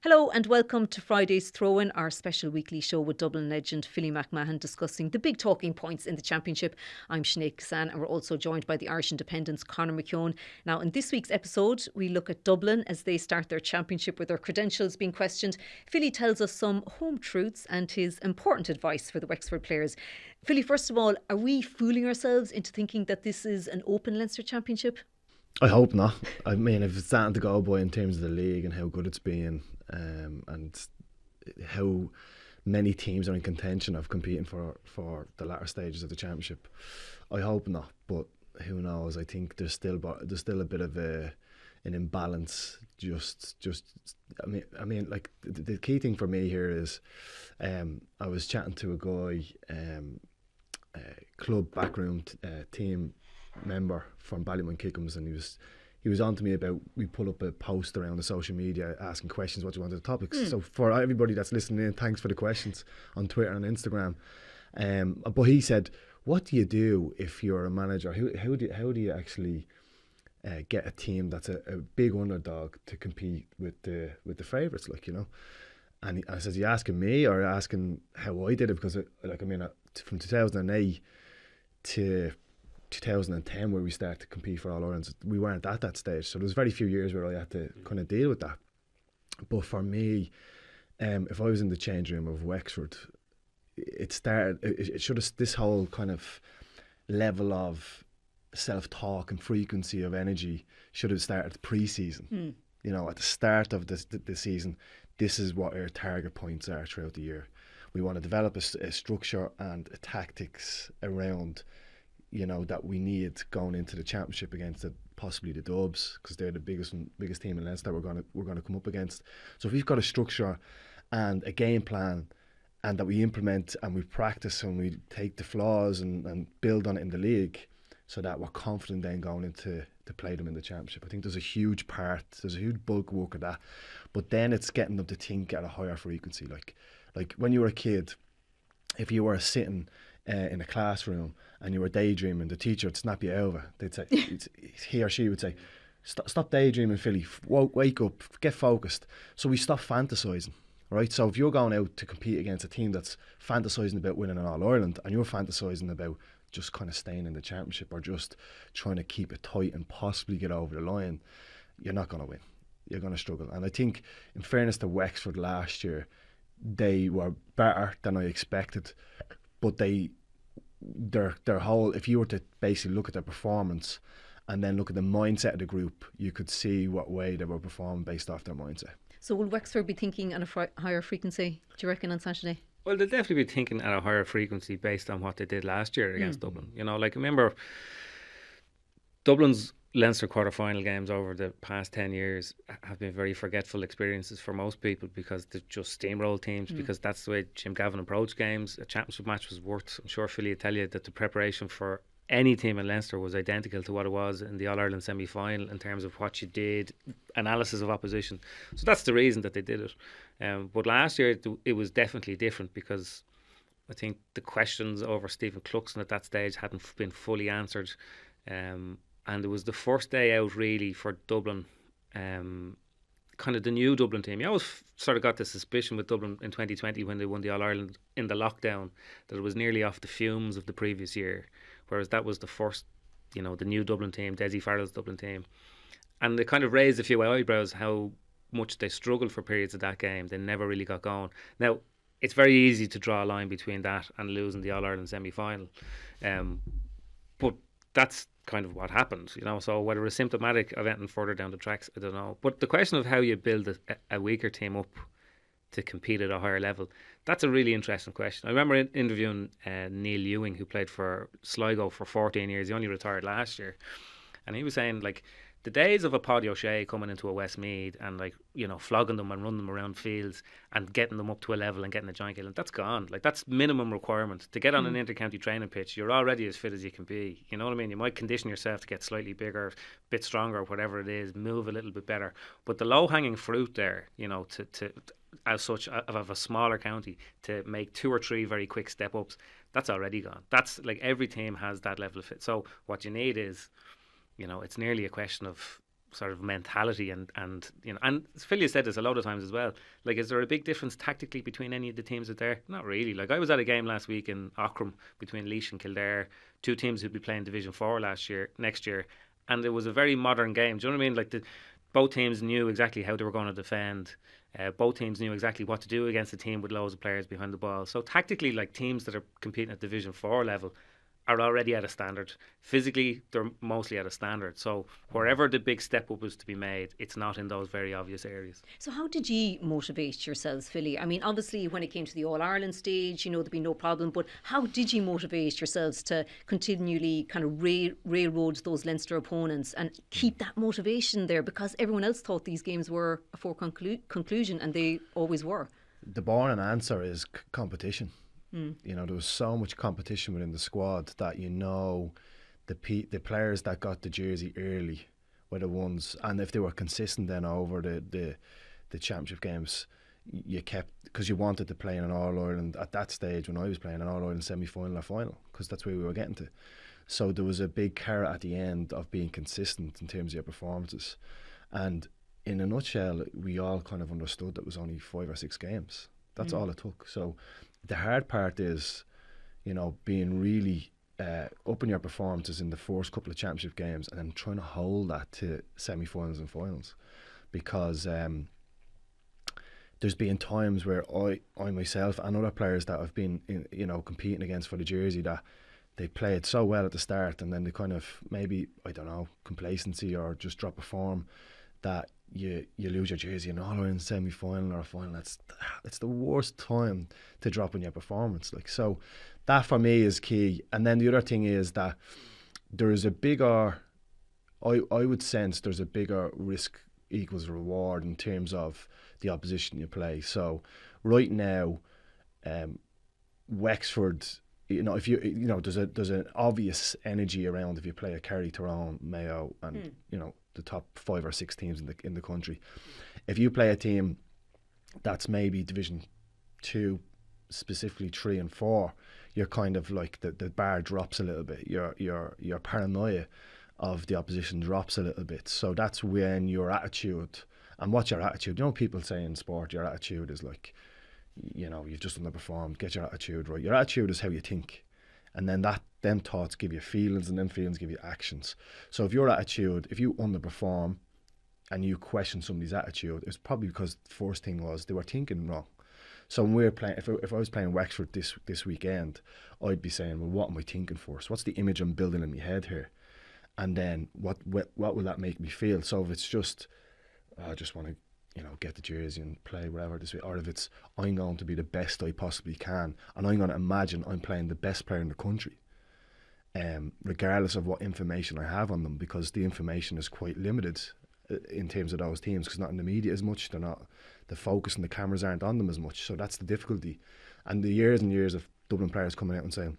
Hello and welcome to Friday's Throw-In, our special weekly show with Dublin legend Philly McMahon discussing the big talking points in the championship. I'm Sinead Kassan and we're also joined by the Irish Independent's Conor McKeown. Now in this week's episode we look at Dublin as they start their championship with their credentials being questioned. Philly tells us some home truths and his important advice for the Wexford players. Philly, first of all, are we fooling ourselves into thinking that this is an open Leinster championship? I hope not. I mean, if it's starting to go by in terms of the league and how good it's been, and how many teams are in contention of competing for the latter stages of the championship, I hope not. But who knows? I think there's still a bit of an imbalance. I mean, like the key thing for me here is, I was chatting to a guy, club backroom team member from Ballymun Kickums, and he was on to me about, we put up a post around the social media asking questions, what do you want the topics. So for everybody that's listening in, thanks for the questions on Twitter and Instagram. But he said, what do you do if you're a manager? How do you actually get a team that's a big underdog to compete with the favourites, like, you know? And I says, you asking me or asking how I did it? Because from 2008 to 2010, where we started to compete for All Irelands, we weren't at that stage, so there was very few years where I had to kind of deal with that. But for me, if I was in the change room of Wexford, it should have, this whole kind of level of self-talk and frequency of energy should have started pre-season. You know, at the start of the season, this is what our target points are throughout the year. We want to develop a structure and a tactics around, you know, that we need going into the championship against possibly the Dubs, because they're the biggest team in Leinster we're going to come up against. So if we've got a structure and a game plan, and that we implement and we practice and we take the flaws and build on it in the league, so that we're confident then going into to play them in the championship. I think there's a huge bulk work of that. But then it's getting them to think at a higher frequency. Like when you were a kid, if you were sitting in a classroom and you were daydreaming, the teacher would snap you over. They'd say, he or she would say, stop daydreaming, Philly, wake up, get focused. So we stop fantasising, right? So if you're going out to compete against a team that's fantasising about winning an All-Ireland, and you're fantasising about just kind of staying in the championship or just trying to keep it tight and possibly get over the line, you're not going to win. You're going to struggle. And I think, in fairness to Wexford last year, they were better than I expected, but their whole, if you were to basically look at their performance and then look at the mindset of the group, you could see what way they were performing based off their mindset. So will Wexford be thinking at a higher frequency, do you reckon, on Saturday? Well, they'll definitely be thinking at a higher frequency based on what they did last year against Dublin. You know, like, remember, Dublin's Leinster quarter-final games over the past 10 years have been very forgetful experiences for most people, because they've just steamrolled teams, because that's the way Jim Gavin approached games. A championship match was worth, I'm sure Philly will tell you, that the preparation for any team in Leinster was identical to what it was in the All-Ireland semi-final in terms of what you did, analysis of opposition. So that's the reason that they did it. But last year it was definitely different, because I think the questions over Stephen Cluxton at that stage hadn't been fully answered. And it was the first day out really for Dublin, kind of the new Dublin team. You always sort of got the suspicion with Dublin in 2020 when they won the All-Ireland in the lockdown that it was nearly off the fumes of the previous year, whereas that was the first, you know, the new Dublin team, Dessie Farrell's Dublin team. And they kind of raised a few eyebrows how much they struggled for periods of that game. They never really got going. Now, it's very easy to draw a line between that and losing the All-Ireland semi-final. But that's kind of what happened, you know. So whether it's symptomatic of anything further down the tracks, I don't know. But the question of how you build a weaker team up to compete at a higher level, that's a really interesting question. I remember interviewing Neil Ewing, who played for Sligo for 14 years. He only retired last year, and he was saying, like, the days of a Paddy O'Shea coming into a Westmeath and, like, you know, flogging them and running them around fields and getting them up to a level and getting a giant kill, that's gone. Like, that's minimum requirement. To get on an inter-county training pitch, you're already as fit as you can be. You know what I mean? You might condition yourself to get slightly bigger, a bit stronger, whatever it is, move a little bit better. But the low-hanging fruit there, you know, to as such, of a smaller county, to make 2 or 3 very quick step-ups, that's already gone. That's, like, every team has that level of fit. So what you need is, you know, it's nearly a question of sort of mentality and and Philly said this a lot of times as well. Like, is there a big difference tactically between any of the teams out there? Not really. Like, I was at a game last week in Aughrim between Laois and Kildare, two teams who'd be playing Division 4 next year, and it was a very modern game. Do you know what I mean? Like, both teams knew exactly how they were going to defend. Both teams knew exactly what to do against a team with loads of players behind the ball. So tactically, like, teams that are competing at Division 4 level are already at a standard. Physically, they're mostly at a standard. So wherever the big step up is to be made, it's not in those very obvious areas. So how did you motivate yourselves, Philly? I mean, obviously, when it came to the All-Ireland stage, there'd be no problem. But how did you motivate yourselves to continually kind of railroad those Leinster opponents and keep that motivation there? Because everyone else thought these games were a conclusion, and they always were. The boring answer is competition. There was so much competition within the squad that the players that got the jersey early were the ones, and if they were consistent then over the championship games, you kept, because you wanted to play in an All-Ireland at that stage. When I was playing an All-Ireland semi-final or final, because that's where we were getting to. So there was a big carrot at the end of being consistent in terms of your performances, and in a nutshell, we all kind of understood that it was only 5 or 6 games. That's all it took. So the hard part is, being really up in your performances in the first couple of championship games, and then trying to hold that to semi-finals and finals, because there's been times where I myself and other players that I've been competing against for the jersey, that they played so well at the start, and then they kind of, maybe, I don't know, complacency or just drop a form, that you lose your jersey in All-Ireland semi-final or a final. It's the worst time to drop in your performance. Like, so that for me is key. And then the other thing is that there is a bigger, I would sense there's a bigger risk equals reward in terms of the opposition you play. So right now, Wexford, if there's an obvious energy around if you play a Kerry, Tyrone, Mayo, and the top 5 or 6 teams in the country. If you play a team that's maybe Division 2, specifically 3 and 4, you're kind of like the bar drops a little bit. Your paranoia of the opposition drops a little bit. So that's when your attitude, and what's your attitude? People say in sport, your attitude is like, you've just underperformed, get your attitude right. Your attitude is how you think. And then them thoughts give you feelings, and them feelings give you actions. So if your attitude, if you underperform and you question somebody's attitude, it's probably because the first thing was they were thinking wrong. So when we're playing, if I was playing Wexford this weekend, I'd be saying, well, what am I thinking first? What's the image I'm building in my head here? And then what will that make me feel? So if it's just, I just want to, get the jersey and play whatever this week, or if it's, I'm going to be the best I possibly can, and I'm going to imagine I'm playing the best player in the country, regardless of what information I have on them, because the information is quite limited in terms of those teams, because not in the media as much, the focus and the cameras aren't on them as much. So that's the difficulty. And the years and years of Dublin players coming out and saying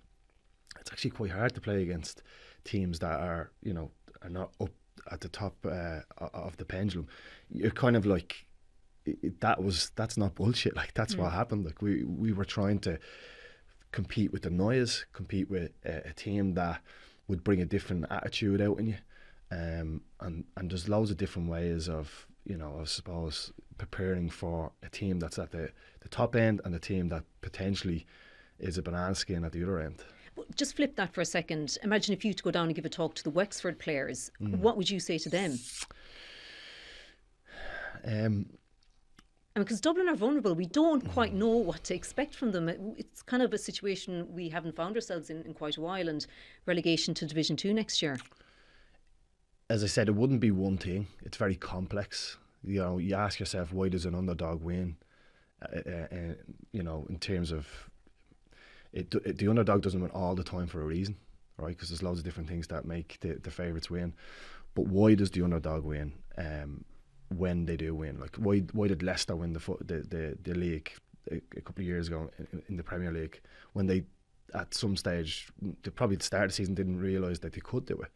it's actually quite hard to play against teams that are not up at the top of the pendulum. You're kind of like, that's not bullshit. Like, that's what happened. Like, we were trying to compete with the noise, compete with a team that would bring a different attitude out in you, and there's loads of different ways of, I suppose, preparing for a team that's at the top end and a team that potentially is a banana skin at the other end. Just flip that for a second. Imagine if you had to go down and give a talk to the Wexford players. What would you say to them? Because Dublin are vulnerable. We don't quite know what to expect from them. It's kind of a situation we haven't found ourselves in quite a while, and relegation to Division 2 next year. As I said, it wouldn't be one thing. It's very complex. You ask yourself, why does an underdog win? In terms of the underdog doesn't win all the time for a reason, right? Because there's loads of different things that make the favourites win. But why does the underdog win? When they do win, like why did Leicester win the league a couple of years ago in the Premier League, when they at some stage, they probably at the start of the season didn't realise that they could do it.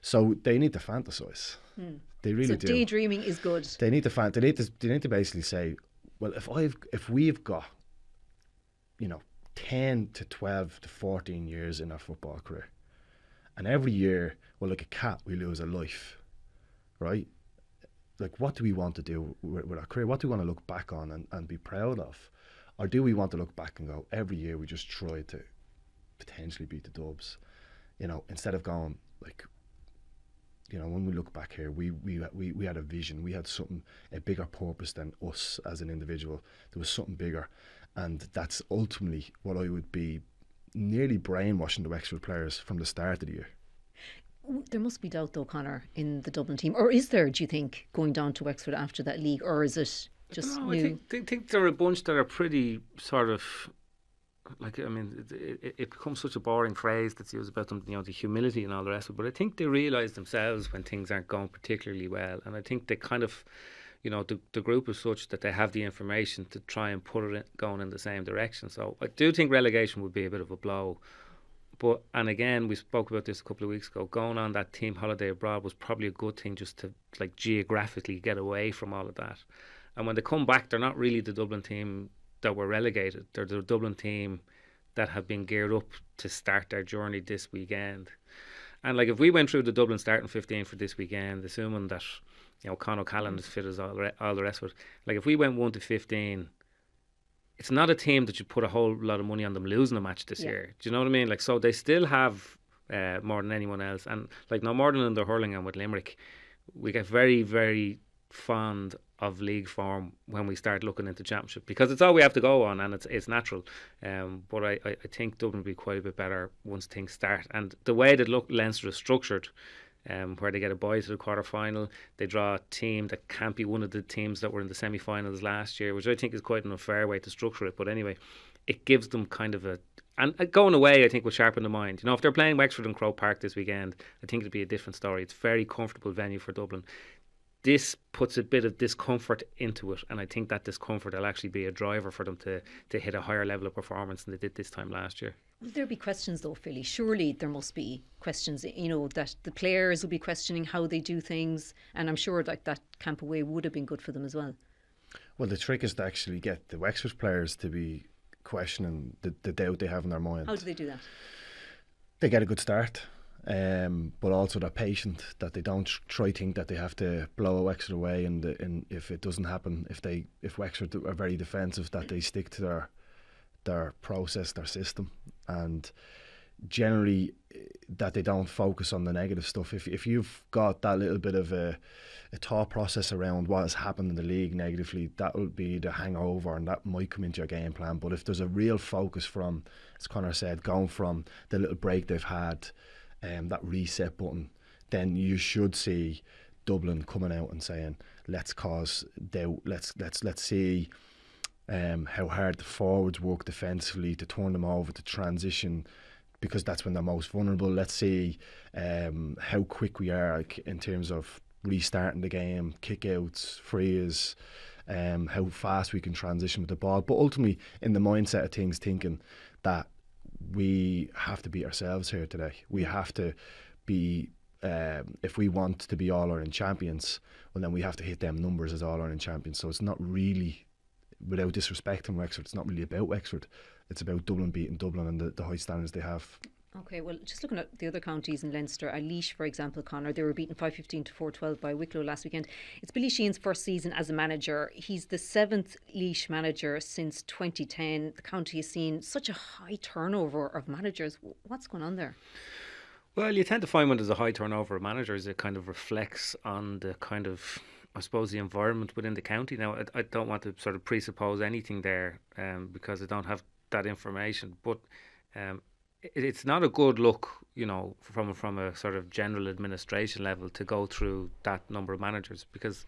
So they need to fantasize. They really do. So daydreaming is good. They need to they need to basically say, well, if we've got 10 to 12 to 14 years in our football career, and every year, well, like a cat, we lose a life, right? like, what do we want to do with our career? What do we want to look back on and be proud of? Or do we want to look back and go, every year we just try to potentially beat the Dubs? You know, instead of going, like, you know, when we look back here, we had a vision. We had something, a bigger purpose than us as an individual. There was something bigger. And that's ultimately what I would be nearly brainwashing the Wexford players from the start of the year. There must be doubt though, Conor, in the Dublin team. Or is there, do you think, going down to Wexford after that league? Or is it just new? I think there are a bunch that are pretty sort of, like, I mean, it becomes such a boring phrase that's used about them, you know, the humility and all the rest of it. But I think they realise themselves when things aren't going particularly well. And I think they kind of, you know, the group is such that they have the information to try and put it going in the same direction. So I do think relegation would be a bit of a blow. But, and again, we spoke about this a couple of weeks ago, going on that team holiday abroad was probably a good thing just to, like, geographically get away from all of that. And when they come back, they're not really the Dublin team that were relegated. They're the Dublin team that have been geared up to start their journey this weekend. And, like, if we went through the Dublin starting 15 for this weekend, assuming that, you know, Con O'Callaghan is fit as all the rest of it, like, if we went 1-15, it's not a team that you put a whole lot of money on them losing a match this year. Do you know what I mean? Like, so they still have more than anyone else. And, like, no more than in the hurling and with Limerick, we get very, very fond of league form when we start looking into championship, because it's all we have to go on, and it's natural. But I think Dublin will be quite a bit better once things start. And the way that Leinster is structured, where they get a bye to the quarter final, they draw a team that can't be one of the teams that were in the semi-finals last year, which I think is quite an unfair way to structure it. But anyway, it gives them kind of a, and going away, I think, will sharpen the mind. You know, if they're playing Wexford and Croke Park this weekend, I think it'd be a different story. It's a very comfortable venue for Dublin. This puts a bit of discomfort into it, and I think that discomfort will actually be a driver for them to hit a higher level of performance than they did this time last year. Will there be questions though, Philly? Surely there must be questions, you know, that the players will be questioning how they do things, and I'm sure like that camp away would have been good for them as well. Well, the trick is to actually get the Wexford players to be questioning the doubt they have in their mind. How do they do that? They get a good start. But also they're patient, that they don't try think that they have to blow Wexford away, and if it doesn't happen, if Wexford are very defensive, that they stick to their process, their system, and generally that they don't focus on the negative stuff. If you've got that little bit of a thought process around what has happened in the league negatively, that will be the hangover, and that might come into your game plan. But if there's a real focus from, as Conor said, going from the little break they've had, that reset button, then you should see Dublin coming out and saying, let's cause doubt, let's see how hard the forwards work defensively to turn them over, to transition, because that's when they're most vulnerable. Let's see how quick we are, like, in terms of restarting the game, kick-outs, frees, how fast we can transition with the ball. But ultimately, in the mindset of things, thinking that we have to beat ourselves here today. We have to be, if we want to be All-Ireland champions, well, then we have to hit them numbers as All-Ireland champions. So it's not really, without disrespecting Wexford, it's not really about Wexford. It's about Dublin beating Dublin and the high standards they have. Okay, well, just looking at the other counties in Leinster, Laois, for example, Conor, they were beaten 5-15 to 4-12 by Wicklow last weekend. It's Billy Sheehan's first season as a manager. He's the 7th Laois manager since 2010. The county has seen such a high turnover of managers. What's going on there? Well, you tend to find when there's a high turnover of managers, it kind of reflects on the kind of, I suppose, the environment within the county. Now, I don't want to sort of presuppose anything there because I don't have that information, but it's not a good look, you know, from a sort of general administration level to go through that number of managers, because,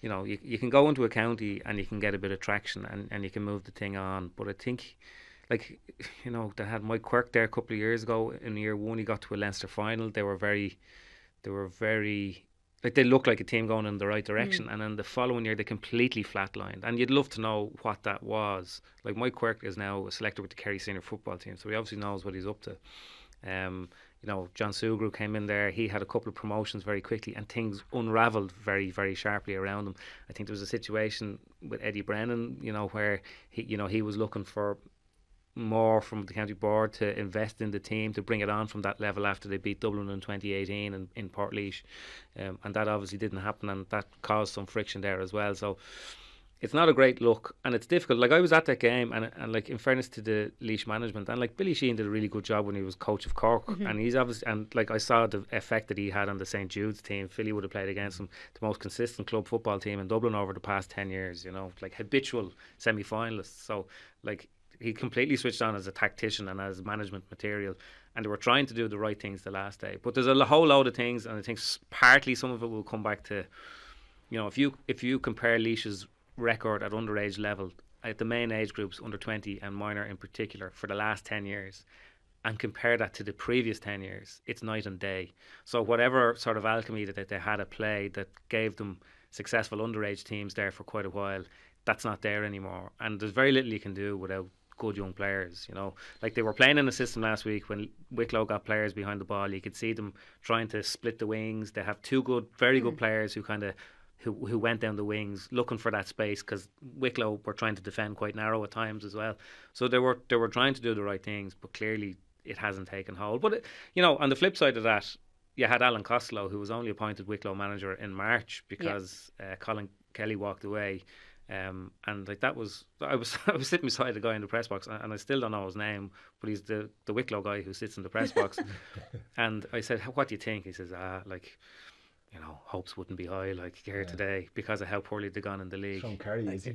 you know, you can go into a county and you can get a bit of traction and you can move the thing on. But I think, like, you know, they had Mike Quirk there a couple of years ago. In year one, he got to a Leinster final. They were very, like, they looked like a team going in the right direction, and then the following year they completely flatlined. And you'd love to know what that was. Like, Mike Quirk is now a selector with the Kerry senior football team, so he obviously knows what he's up to. You know, John Sugru came in there. He had a couple of promotions very quickly, and things unravelled very, very sharply around him. I think there was a situation with Eddie Brennan, you know, where he was looking for more from the county board to invest in the team to bring it on from that level after they beat Dublin in 2018 and in Portlaoise, and that obviously didn't happen, and that caused some friction there as well. So it's not a great look, and it's difficult. Like, I was at that game, and like, in fairness to the Laois management, and like, Billy Sheehan did a really good job when he was coach of Cork, and he's obviously, and like, I saw the effect that he had on the St Jude's team. Philly would have played against them, the most consistent club football team in Dublin over the past 10 years, you know, like habitual semi-finalists. So like, he completely switched on as a tactician and as management material, and they were trying to do the right things the last day. But there's a whole load of things, and I think partly some of it will come back to, you know, if you compare Laois's record at underage level at the main age groups, under 20 and minor in particular, for the last 10 years, and compare that to the previous 10 years, it's night and day. So whatever sort of alchemy that they had at play that gave them successful underage teams there for quite a while, that's not there anymore, and there's very little you can do without good young players. You know, like, they were playing in a system last week when Wicklow got players behind the ball. You could see them trying to split the wings. They have two very good players who went down the wings looking for that space, because Wicklow were trying to defend quite narrow at times as well. So they were trying to do the right things, but clearly it hasn't taken hold. But you know, on the flip side of that, you had Alan Costello, who was only appointed Wicklow manager in March because Colin Kelly walked away. And like, that was, I was sitting beside the guy in the press box, and I still don't know his name, but he's the Wicklow guy who sits in the press box. And I said, "What do you think?" He says, like, you know, hopes wouldn't be high like here today because of how poorly they've gone in the league. Sean Carey, is he?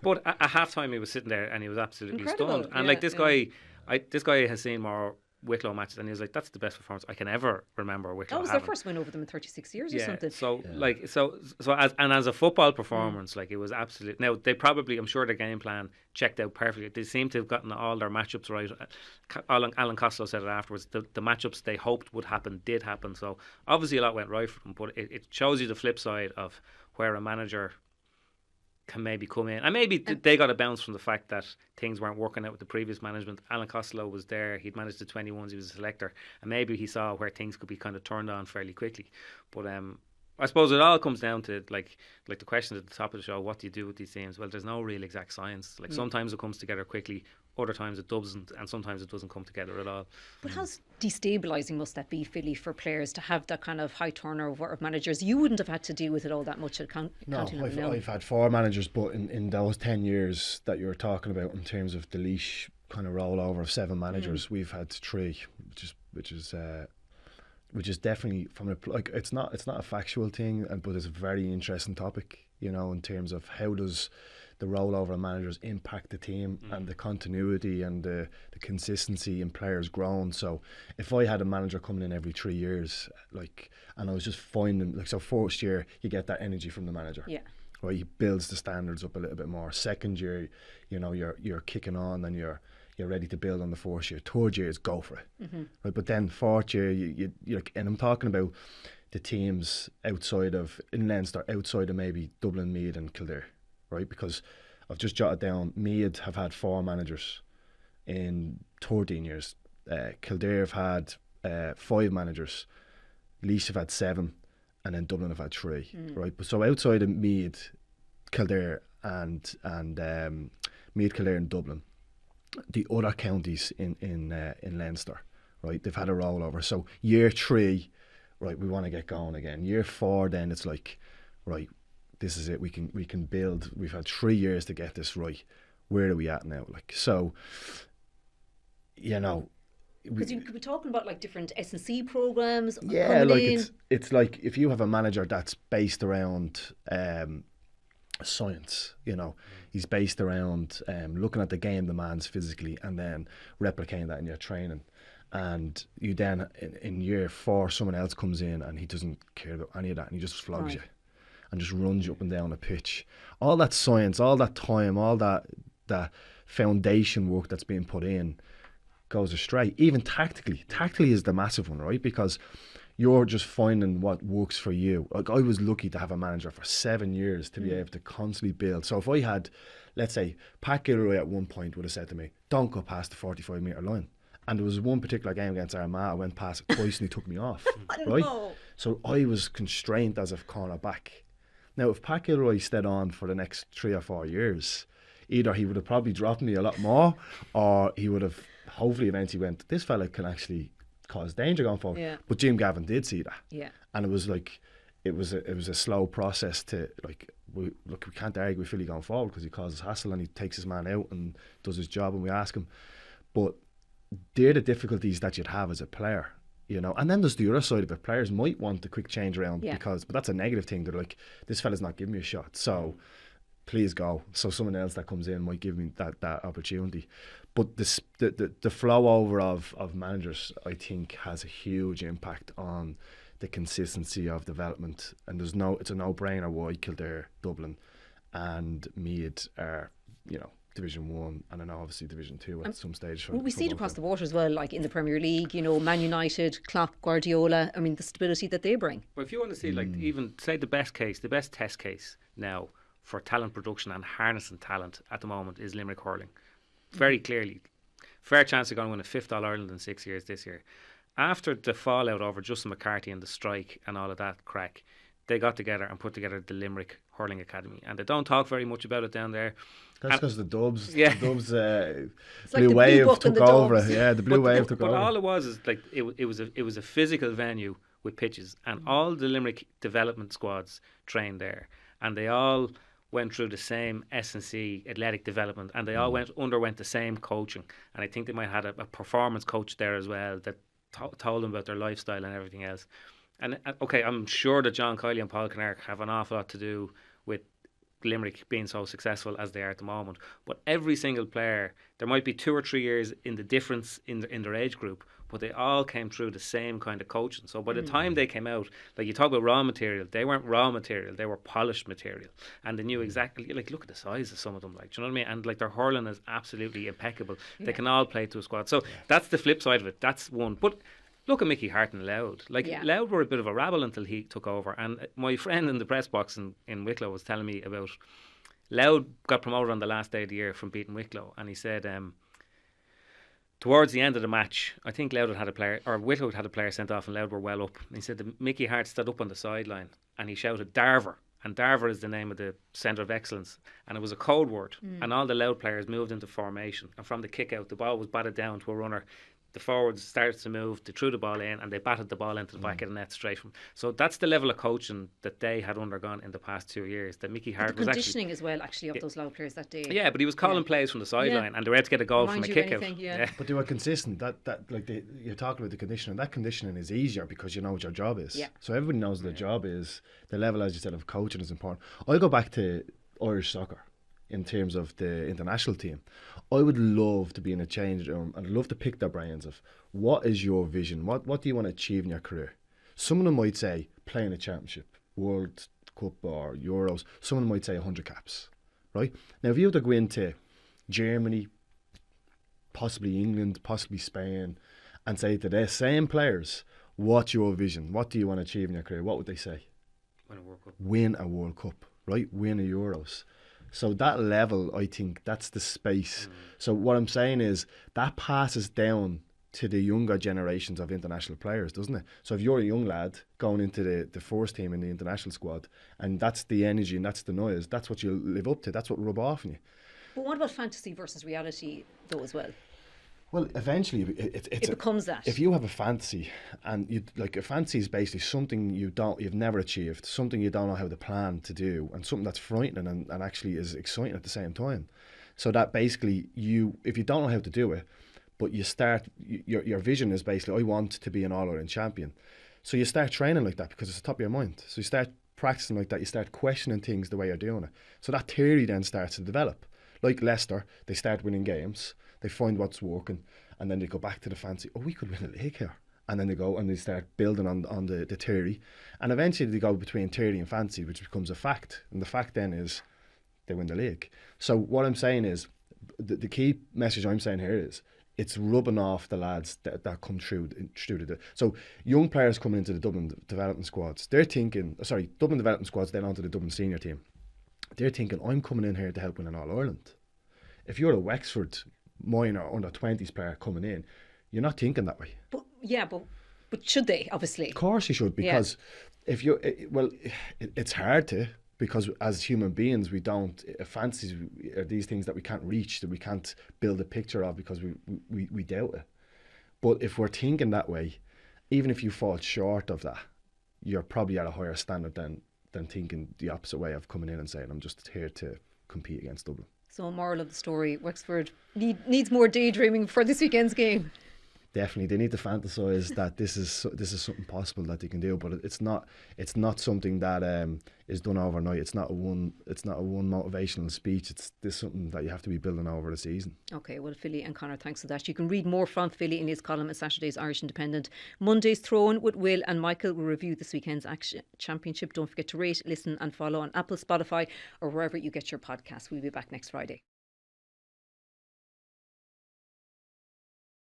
But at half time he was sitting there and he was absolutely Incredible. stunned. And like, this guy has seen more Wicklow matches, and he was like, "That's the best performance I can ever remember Wicklow That was having." their first win over them in 36 years or something. So as a football performance, like, it was absolute. Now, they probably, I'm sure, their game plan checked out perfectly. They seem to have gotten all their matchups right. Alan Costello said it afterwards. The matchups they hoped would happen did happen. So obviously a lot went right for them, but it shows you the flip side of where a manager can maybe come in, and maybe they got a bounce from the fact that things weren't working out with the previous management. Alan Costello was there, he'd managed the 21s, he was a selector, and maybe he saw where things could be kind of turned on fairly quickly. But I suppose it all comes down to like the question at the top of the show: what do you do with these teams? Well, there's no real exact science. Like, sometimes it comes together quickly, other times it doesn't, and sometimes it doesn't come together at all. But how destabilising must that be, Philly, for players to have that kind of high turnover of managers? You wouldn't have had to deal with it all that much at No, County. I've had 4 managers, but in those 10 years that you're talking about, in terms of the Laois kind of rollover of 7 managers, we've had 3, which is definitely, from it's not a factual thing, but it's a very interesting topic, you know, in terms of how does the rollover of managers impact the team and the continuity and the consistency in players growing. So if I had a manager coming in every 3 years, like, and I was just finding, like, so first year you get that energy from the manager, right? He builds the standards up a little bit more. Second year, you know, you're kicking on and you're ready to build on the first year. Third year is go for it, right? But then fourth year, you're like, and I'm talking about the teams outside of, in Leinster, outside of maybe Dublin, Meath and Kildare, right? Because I've just jotted down, Meath have had 4 managers in 13 years. Kildare have had 5 managers. Laois have had 7, and then Dublin have had 3, right? But so outside of Meath, Kildare and Meath, Kildare and Dublin, the other counties in Leinster, right, they've had a rollover. So year 3, right, we want to get going again. Year 4, then it's like, right, this is it. We can build. We've had 3 years to get this right. Where are we at now? Like, so, you know, because you could be talking about like different S&C programs. Yeah, like it's like if you have a manager that's based around science, you know, he's based around looking at the game demands physically and then replicating that in your training. And you then in year 4, someone else comes in and he doesn't care about any of that, and he just flogs you and just runs you up and down the pitch. All that science, all that time, all that foundation work that's being put in goes astray. Even tactically is the massive one, right? Because you're just finding what works for you. Like, I was lucky to have a manager for 7 years to be able to constantly build. So if I had, let's say, Pat Gilroy at one point would have said to me, "Don't go past the 45-metre line." And there was one particular game against Armagh, I went past it twice and he took me off. Right? So I was constrained as a corner back. Now, if Pat Gilroy stayed on for the next 3 or 4 years, either he would have probably dropped me a lot more, or he would have hopefully eventually went, this fella can actually cause danger going forward. Yeah. But Jim Gavin did see that. Yeah. And it was like, it was a slow process to, like, we can't argue with Philly going forward because he causes hassle and he takes his man out and does his job and we ask him. But they're the difficulties that you'd have as a player, you know. And then there's the other side of it. Players might want a quick change around but that's a negative thing. They're like, this fella's not giving me a shot, so please go. So someone else that comes in might give me that opportunity. But the flow over of managers, I think, has a huge impact on the consistency of development. And it's a no-brainer why Kildare, Dublin and Meath are, you know, Division 1 and then obviously Division 2 at some stage. We see it across the water as well, like in the Premier League, you know, Man United, Klopp, Guardiola. I mean, the stability that they bring. Well, if you want to see, like, even say the best test case now for talent production and harnessing talent at the moment is Limerick hurling. Very clearly. Fair chance they're going to win a 5th All-Ireland in 6 years this year. After the fallout over Justin McCarthy and the strike and all of that crack, they got together and put together the Limerick Hurling Academy. And they don't talk very much about it down there. That's because the Dubs, yeah. the Dubs like Blue Wave took over. Dubs. Yeah, the Blue Wave took over. But all it was is like it was a physical venue with pitches, and all the Limerick development squads trained there, and they all went through the same S&C athletic development, and they all underwent the same coaching. And I think they might have had a performance coach there as well that told them about their lifestyle and everything else. And okay, I'm sure that John Kiley and Paul Kinnaird have an awful lot to do with Limerick being so successful as they are at the moment. But every single player, there might be 2 or 3 years in the difference in their age group, but they all came through the same kind of coaching. So by the time they came out, like you talk about raw material, they weren't raw material, they were polished material. And they knew exactly, like, look at the size of some of them, like, do you know what I mean? And like their hurling is absolutely impeccable. They can all play to a squad. So that's the flip side of it. That's one. But look at Mickey Hart and Louth. Like, Louth were a bit of a rabble until he took over. And my friend in the press box in Wicklow was telling me about Louth got promoted on the last day of the year from beating Wicklow. And he said, towards the end of the match, I think Louth had a player, or Wicklow had a player sent off and Louth were well up. And he said that Mickey Hart stood up on the sideline and he shouted, Darver. And Darver is the name of the centre of excellence. And it was a code word. And all the Louth players moved into formation. And from the kick out, the ball was batted down to a runner. The forwards started to move, they threw the ball in and they batted the ball into the back of the net straight from. So that's the level of coaching that they had undergone in the past 2 years. That Mickey Hart was conditioning as well, actually, of those Louth players that day. Yeah, but he was calling plays from the sideline and they were able to get a goal from a kick out. But they were consistent. That like you're talking about the conditioning. That conditioning is easier because you know what your job is. Yeah. So everybody knows their job is. The level, as you said, of coaching is important. I'll go back to Irish soccer in terms of the international team. I would love to be in a change room and I'd love to pick their brains of what is your vision? What do you want to achieve in your career? Some of them might say playing a championship, World Cup or Euros. Some of them might say 100 caps, right? Now, if you were to go into Germany, possibly England, possibly Spain, and say to their same players, what's your vision? What do you want to achieve in your career? What would they say? Win a World Cup. Win a World Cup, right? Win a Euros. So that level, I think, that's the space. So what I'm saying is that passes down to the younger generations of international players, doesn't it? So if you're a young lad going into the first team in the international squad, and that's the energy and that's the noise, that's what you live up to, that's what rub off on you. But what about fantasy versus reality, though, as well? Well, eventually it becomes that. If you have a fantasy, and you like a fantasy is basically something you've never achieved, something you don't know how to plan to do, and something that's frightening and actually is exciting at the same time. So that basically if you don't know how to do it, but you start your vision is basically I want to be an All-Ireland champion. So you start training like that because it's the top of your mind. So you start practicing like that. You start questioning things the way you're doing it. So that theory then starts to develop. Like Leicester, they start winning games. They find what's working, and then they go back to the fancy. Oh, we could win a league here, and then they go and they start building on the theory, and eventually they go between theory and fancy, which becomes a fact. And the fact then is they win the league. So what I'm saying is, the key message I'm saying here is it's rubbing off the lads that come through so young players coming into the Dublin development squads, they're thinking, Dublin development squads, then onto the Dublin senior team. They're thinking, I'm coming in here to help win an All-Ireland. If you're a Wexford minor under 20s player coming in, you're not thinking that way. But should they? Obviously, of course you should, because if you it's hard to, because as human beings, we don't, fancies are these things that we can't reach, that we can't build a picture of because we doubt it. But if we're thinking that way, even if you fall short of that, you're probably at a higher standard than thinking the opposite way of coming in and saying, I'm just here to compete against Dublin. So, moral of the story, Wexford needs more daydreaming for this weekend's game. Definitely, they need to fantasize that this is something possible that they can do, but it's not something that is done overnight. It's not a one motivational speech. This something that you have to be building over the season. Okay, well, Philly and Conor, thanks for that. You can read more from Philly in his column in Saturday's Irish Independent. Monday's Throw-In with Will and Michael will review this weekend's championship. Don't forget to rate, listen and follow on Apple, Spotify or wherever you get your podcasts. We'll be back next Friday.